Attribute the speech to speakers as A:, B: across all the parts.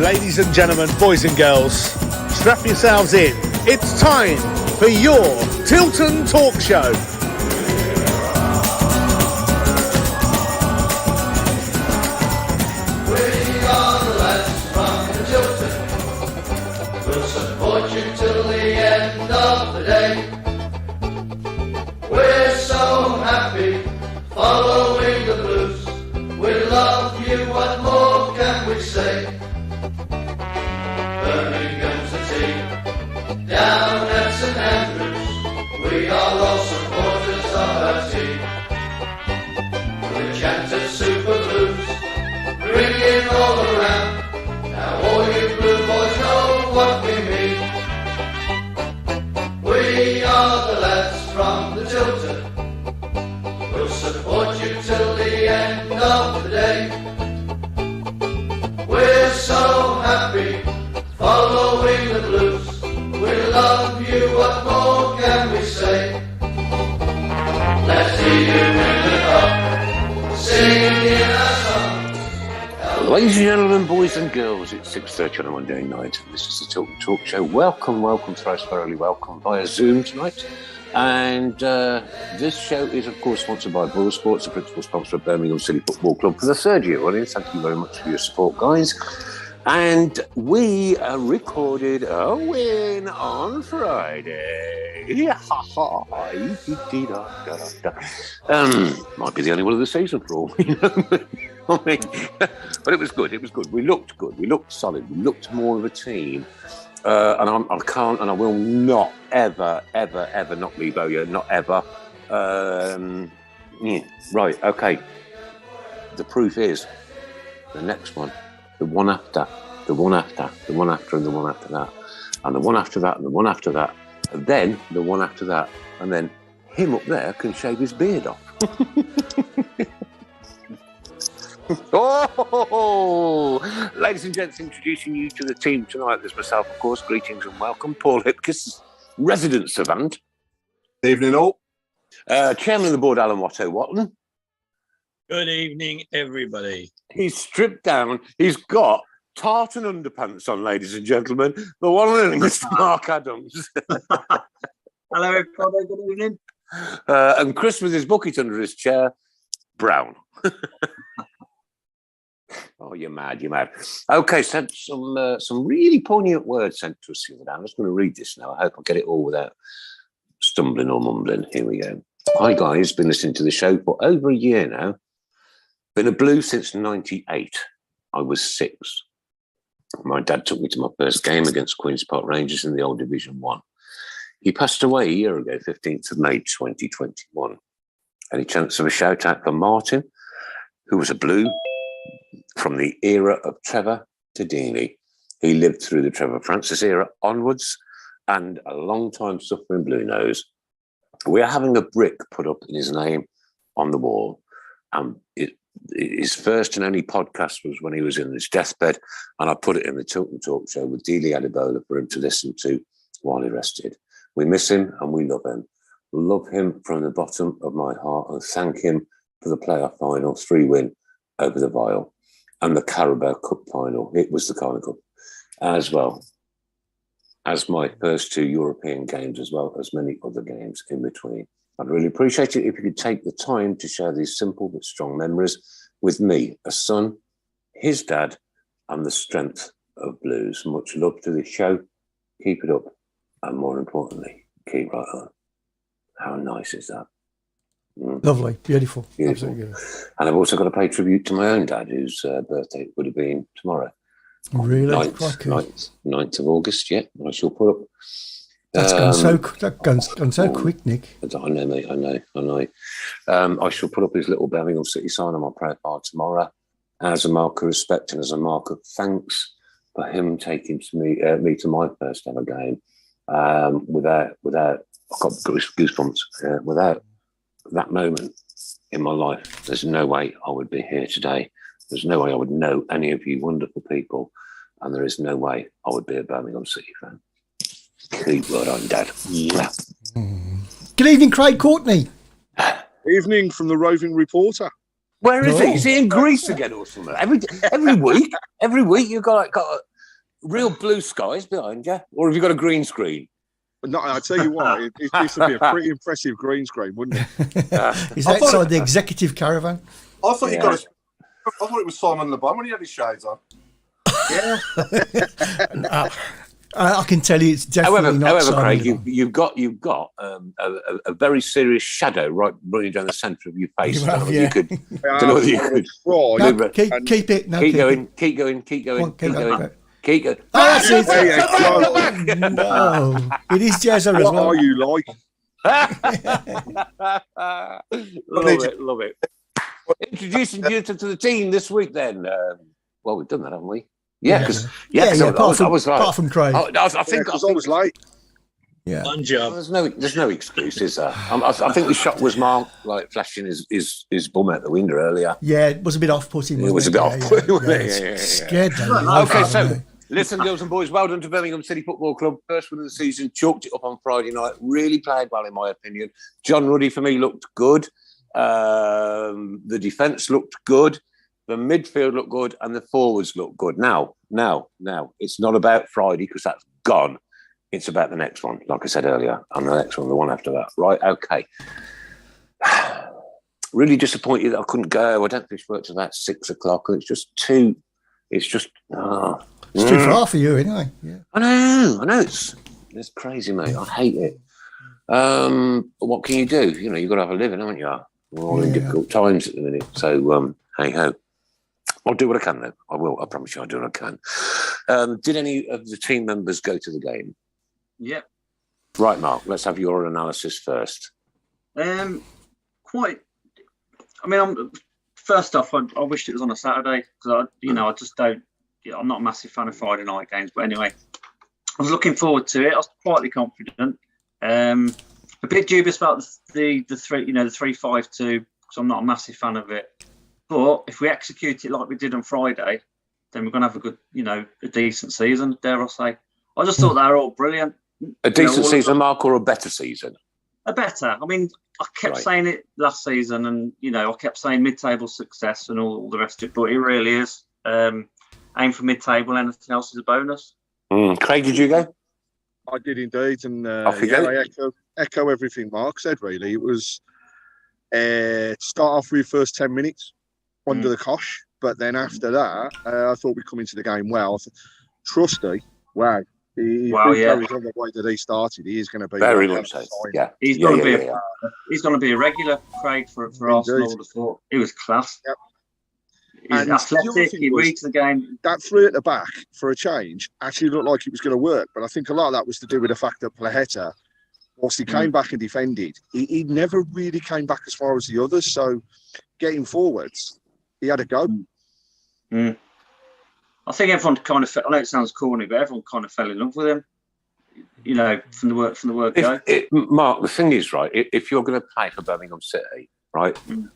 A: Ladies and gentlemen, boys and girls, strap yourselves in. It's time for your Tilton Talk Show.
B: We are the lads from Tilton. We'll support you till the end of the day. We're so happy following the blues. We love you, what more can we say? Birmingham's the team, down at St Andrews, we are all supporters of our team. We chant of Super Blues, ringing all around, now all you blue boys know what we mean. We are the lads from the Tilton, we'll support you till the end of the day. We're so happy following the blues. We love you, what more can we say? Let's hear you in the pub, singing our songs.
C: Ladies and gentlemen, boys and girls, it's 6:30 on a Monday night. This is the Tilton Talk Show. Welcome, thrice thoroughly welcome via Zoom tonight. And this show is, of course, sponsored by Boylesports, the principal sponsor of Birmingham City Football Club for the third year running. Thank you very much for your support, guys. And we recorded a win on Friday. Might be the only one of the season for all we know. I mean, but it was good. It was good. We looked good. We looked solid. We looked more of a team. And I can't, and I will not ever not leave Oyo, not ever. Right, okay. The proof is the next one, the one after, the one after, the one after, and the one after that, and the one after that, and the one after that, and then the one after that, and then him up there can shave his beard off. Oh, ladies and gents, introducing you to the team tonight. There's myself, of course. Greetings and welcome. Paul Hipkiss, resident savant.
D: Evening all.
C: Chairman of the board, Alan Watto-Watton.
E: Good evening, everybody.
C: He's stripped down. He's got tartan underpants on, ladies and gentlemen. The one and only Mr. Mark Adams.
E: Hello, everybody. Good evening.
C: And Chris with his bucket under his chair, Browne. Oh, you're mad. Okay, sent some really poignant words sent to us the other day. I'm just going to read this now. I hope I get it all without stumbling or mumbling. Here we go. Hi, guys. Been listening to the show for over a year now. Been a blue since 98. I was 6. My dad took me to my first game against Queen's Park Rangers in the old Division 1. He passed away a year ago, 15th of May, 2021. Any chance of a shout out for Martin, who was a blue from the era of Trevor to Deaney? He lived through the Trevor Francis era onwards, and a long-time suffering blue nose. We're having a brick put up in his name on the wall. His first and only podcast was when he was in his deathbed, and I put it in the Tilton Talk Show with Dealey Adebola for him to listen to while he rested. We miss him and we love him. Love him from the bottom of my heart, and thank him for the playoff final 3-win over the Vile and the Carabao Cup final. It was the Carling Cup as well as my first 2 European games, as well as many other games in between. I'd really appreciate it if you could take the time to share these simple but strong memories with me, a son, his dad, and the strength of blues. Much love to the show. Keep it up. And more importantly, keep right on. How nice is that?
F: Lovely, beautiful. Absolutely beautiful.
C: And I've also got to pay tribute to my own dad, whose birthday would have been tomorrow.
F: Really?
C: 9th of August, yeah. I shall put up.
F: That's gone so quick, Nick.
C: I know, mate. I know. I shall put up his little Birmingham City sign on my profile tomorrow as a mark of respect and as a mark of thanks for him taking me to my first ever game. Without, I've got goosebumps. Without that moment in my life, there's no way I would be here today. There's no way I would know any of you wonderful people, and there is no way I would be a Birmingham City fan. Keep right on, Dad. Yeah.
F: Good evening, Craig Courtney.
D: Evening from the roving reporter.
C: Where is he? Is he in Greece again or something? Every week you've got real blue skies behind you, or have you got a green screen?
D: No, I tell you what, this would be a pretty impressive green screen, wouldn't it?
F: Is that inside the executive caravan?
G: I thought you got I thought it was Simon Le Bon when he had his shades on.
E: Yeah.
F: I can tell you, it's definitely not.
C: However,
F: Simon
C: Craig,
F: Le Bon.
C: you've got a very serious shadow running down the centre of your face.
F: You have,
C: You
F: yeah.
C: could. Don't know whether you could.
F: No, keep it. No,
C: Keep going.
F: it.
C: Keep going. Keep going.
F: Come on,
C: Keep
F: go.
C: going. Keep going.
F: Oh, that's it.
D: There you go.
F: No, it is Jezza as
D: What
F: well.
D: are you like?
C: Love it. Introducing you to the team this week, then. Well, we've done that, haven't we? Yeah, because
F: apart from Craig.
C: I think
D: I was late.
F: Yeah,
E: One job.
C: There's no excuse, is there? I think the shot was Mark like flashing his bum out the window earlier.
F: Yeah, it was a bit off-putting.
C: It was a bit off-putting, wasn't it? Yeah.
F: Scared them.
C: Okay, so listen, girls and boys, well done to Birmingham City Football Club. First win of the season, chalked it up on Friday night. Really played well, in my opinion. John Ruddy, for me, looked good. The defence looked good. The midfield looked good, and the forwards looked good. Now, it's not about Friday because that's gone. It's about the next one, like I said earlier, and the next one, the one after that. Right, okay. Really disappointed that I couldn't go. I don't finish work till about 6 o'clock. It's just too. It's just.
F: It's too far for you, anyway. Yeah.
C: I know. It's crazy, mate. I hate it. But what can you do? You know, you've got to have a living, haven't you? We're all in difficult times at the minute. So, hey ho. I'll do what I can, though. I will. I promise you I'll do what I can. Did any of the team members go to the game?
E: Yep.
C: Right, Mark, let's have your analysis first.
E: Quite. I mean, first off, I wished it was on a Saturday because I just don't. Yeah, I'm not a massive fan of Friday night games, but anyway, I was looking forward to it. I was quietly confident. A bit dubious about the 3-5-2 because I'm not a massive fan of it. But if we execute it like we did on Friday, then we're going to have a good, a decent season, dare I say. I just thought they were all brilliant.
C: A decent season, Mark, or a better season?
E: A better. I mean, I kept saying it last season and, I kept saying mid-table success and all the rest of it, but it really is. Aim for mid-table, anything else is a bonus.
C: Craig, did you go?
D: I did indeed. And
C: I
D: echo everything Mark said, really. It was to start off with first 10 minutes under the cosh, but then after that, I thought we'd come into the game well. Trusty, wow. Carries on the way that he started. He is going to be
C: very much so. Yeah,
E: he's going to be a regular, Craig, for Arsenal. I would have thought he was class.
D: Yep.
E: He's athletic. He reads the game.
D: That three at the back for a change actually looked like it was going to work, but I think a lot of that was to do with the fact that Plaheta, whilst he came back and defended, he never really came back as far as the others. So getting forwards, he had a go.
E: I think everyone kind of I know it sounds corny, but everyone kind of fell in love with him. From the word go.
C: Mark, the thing is, right, if you're going to play for Birmingham City, right,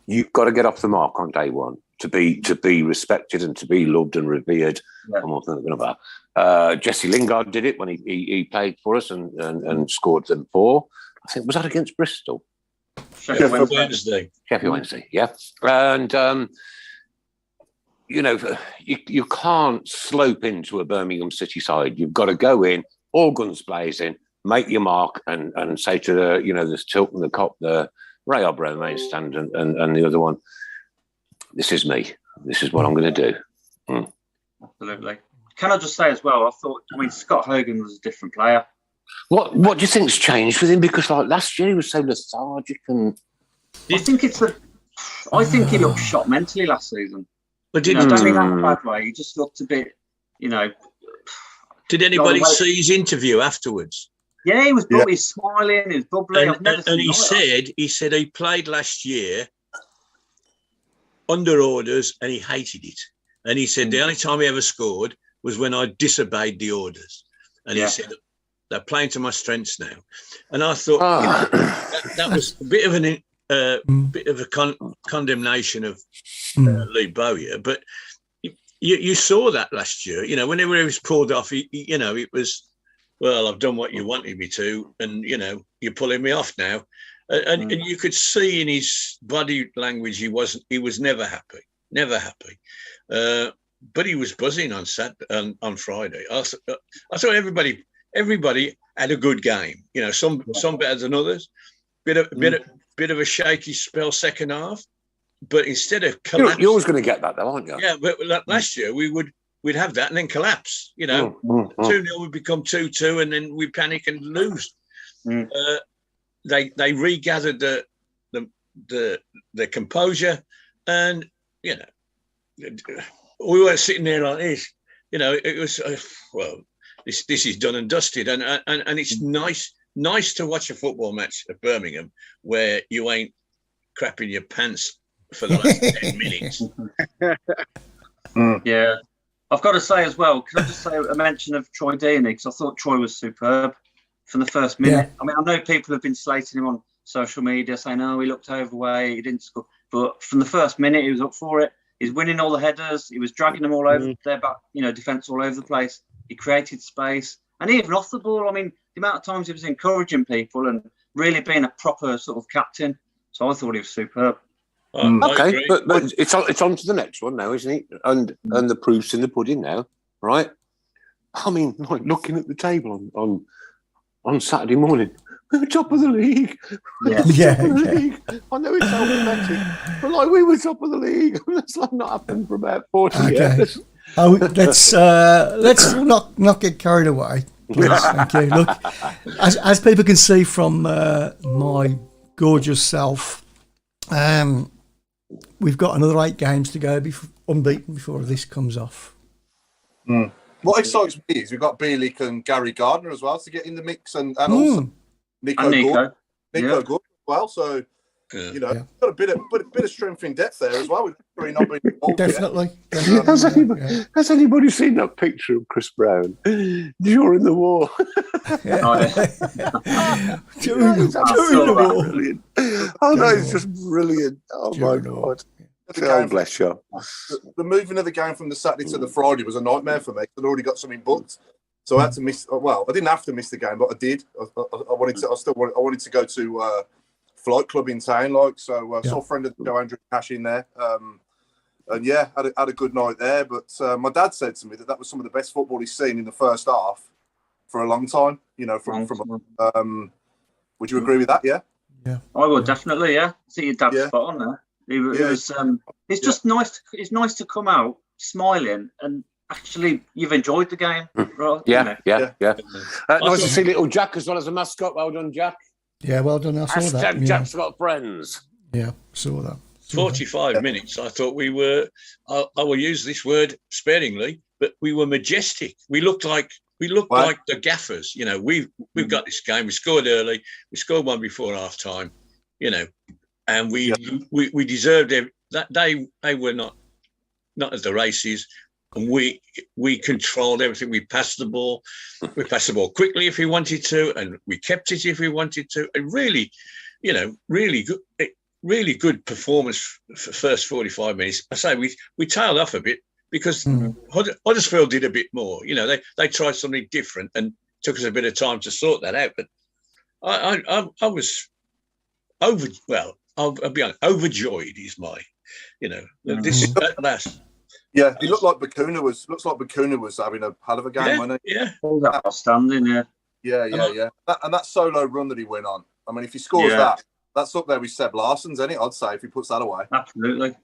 C: you've got to get off the mark on day one to be respected and to be loved and revered.
E: Yeah.
C: I'm not thinking about. Jesse Lingard did it when he played for us and scored them 4. I think was that against Bristol.
E: Sheffield Wednesday.
C: Sheffield Wednesday, yeah. And you can't slope into a Birmingham City side. You've got to go in, all guns blazing, make your mark, and say to the Tilton, the Cop, the Ray Browne main stand, and the other one, this is me. This is what I'm going to do.
E: Absolutely. Can I just say as well? I mean, Scott Hogan was a different player.
C: What do you think's changed with him? Because like last year he was so lethargic and.
E: Do you think I think he looked shot mentally last season.
H: But
E: don't mean that in a bad way. He just looked a bit,
H: Did anybody see his interview afterwards?
E: Yeah, he was bubbly, smiling, he was bubbly.
H: And he said he played last year under orders and he hated it. And he said the only time he ever scored was when I disobeyed the orders. And he said, they're playing to my strengths now. And I thought that was a bit of a condemnation of Lee Bowyer. But you saw that last year. Whenever he was pulled off, it was, well, I've done what you wanted me to, and you're pulling me off now. And you could see in his body language he was never happy. but he was buzzing on on Friday. I thought everybody had a good game. You know, some better than others. Bit of a shaky spell second half, but instead of collapse,
C: you're always going to get that, though, aren't you?
H: Yeah, but last year we'd have that and then collapse. You know, 2-0 would become 2-2, and then we panic and lose. They regathered the composure, and you know, we weren't sitting there like this. You know, it was well, this is done and dusted, and it's nice to watch a football match at Birmingham where you ain't crapping your pants for the last 10 minutes.
E: Yeah. I've got to say as well, can I just say a mention of Troy Deeney, because I thought Troy was superb from the first minute. I mean, I know people have been slating him on social media saying, oh, he looked overweight, he didn't score. But from the first minute, he was up for it. He's winning all the headers. He was dragging them all over their back, you know, defence all over the place. He created space. And even off the ball, I mean, the amount of times he was encouraging people and really being a proper sort of captain. So I thought he was superb.
C: Okay, but it's on to the next one now, isn't it? And the proof's in the pudding now, right? I mean, like looking at the table on Saturday morning, we were top of the league. League. I know it's automatic, but like we were top of the league. That's like not happened for about 40 years.
F: Oh, let's not get carried away. Please, thank you. Look, as people can see from my gorgeous self, we've got another 8 games to go unbeaten before this comes off.
G: What excites me is we've got Bielik and Gary Gardner as well to get in the mix, and also Nico Good as well. So you know, got a bit of strength in depth there as well. With not being involved
F: Definitely.
C: Has anybody seen that picture of Chris Browne during the war?
F: During the war.
C: Brilliant. Oh no, it's just brilliant. Oh my God. God bless you.
G: The moving of the game from the Saturday to the Friday was a nightmare for me. I'd already got something booked, so I had to miss. Well, I didn't have to miss the game, but I did. I wanted to. I wanted to go to Flight Club in town, like so. Saw a friend of the show, Andrew Cash, in there, and yeah, had a good night there. But my dad said to me that was some of the best football he's seen in the first half for a long time. You know, from would you agree with that? Yeah.
E: Yeah, I would definitely. Yeah, I think your dad's spot on there. It's just nice. It's nice to come out smiling and actually you've enjoyed the game. Right?
C: Yeah. Nice to see little Jack as well as a mascot. Well done, Jack.
F: Yeah, well done. I saw that.
C: Jack's got friends.
F: Yeah, saw that.
H: 45 minutes. I thought we were. I will use this word sparingly, but we were majestic. We looked like the gaffers. You know, we've got this game. We scored early. We scored one before half time. You know. And we deserved it. That they were not at the races, and we controlled everything. We passed the ball. We passed the ball quickly if we wanted to, and we kept it if we wanted to. And really, you know, really good performance for first 45 minutes. I say we tailed off a bit because Huddersfield did a bit more. You know, they tried something different and took us a bit of time to sort that out. But I was I'll be honest, overjoyed is my, you know, this at last.
G: Yeah, he looks like Bakuna was having a hell of a game, wasn't he?
E: Yeah, all that outstanding,
G: Yeah. And that solo run that he went on. I mean, if he scores that's up there with Seb Larsson's, isn't it? I'd say if he puts that away.
E: Absolutely.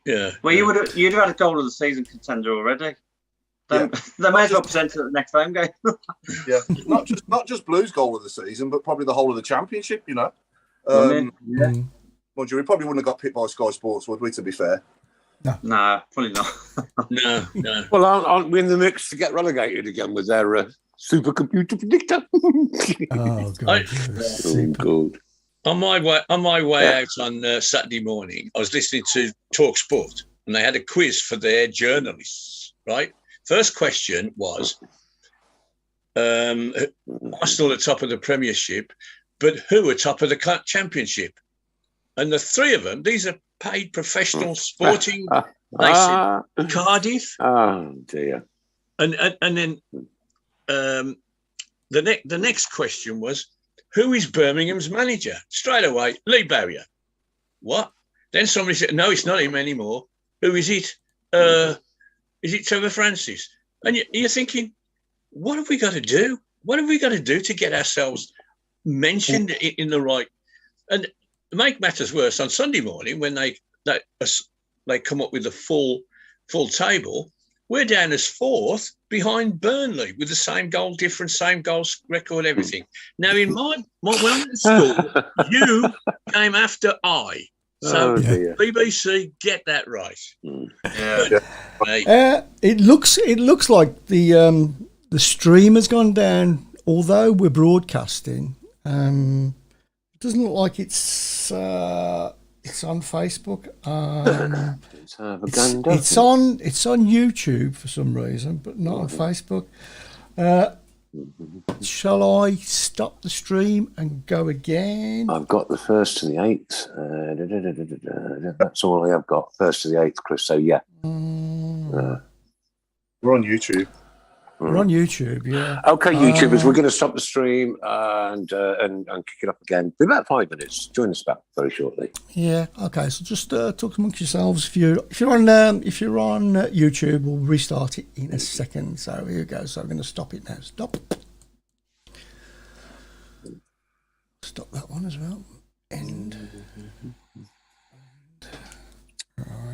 H: Yeah.
E: Well, you'd have had a goal of the season contender already. They may as well present it at the next home game.
G: Yeah, not just Blues goal of the season, but probably the whole of the championship. You know. Mind you, we probably wouldn't have got picked by Sky Sports, would we, to be fair?
E: No, probably not.
H: No.
C: Well, aren't we in the mix to get relegated again with their supercomputer predictor?
F: Oh, God.
C: Good.
H: On my way out on Saturday morning, I was listening to Talk Sport, and they had a quiz for their journalists, right? First question was, Arsenal at the top of the Premiership, but who are top of the Championship? And the three of them, these are paid professional sporting. They said Cardiff.
C: Oh dear.
H: And then the next question was, who is Birmingham's manager? Straight away, Lee Bowyer. What? Then somebody said, no, it's not him anymore. Who is it? Is it Trevor Francis? And you're thinking, what have we got to do? What have we got to do to get ourselves mentioned in the right? And to make matters worse, on Sunday morning when they come up with the full table, we're down as fourth behind Burnley with the same goal difference, same goal record, everything. Now, in when I went to school, you came after I. So BBC, get that right.
F: It looks like the stream has gone down. Although we're broadcasting, it doesn't look like it's on Facebook. It's on YouTube for some reason, but not on Facebook. Shall I stop the stream and go again?
C: I've got the 1st to the 8th. That's all I have got. 1st to the 8th, Chris. So yeah,
G: We're on YouTube.
F: We're on YouTube, yeah.
C: Okay, YouTubers, we're going to stop the stream and kick it up again. Be about 5 minutes. Join us back very shortly.
F: Yeah. Okay. So just talk amongst yourselves. If you're on YouTube, we'll restart it in a second. So here we go. So I'm going to stop it now. Stop that one as well. End.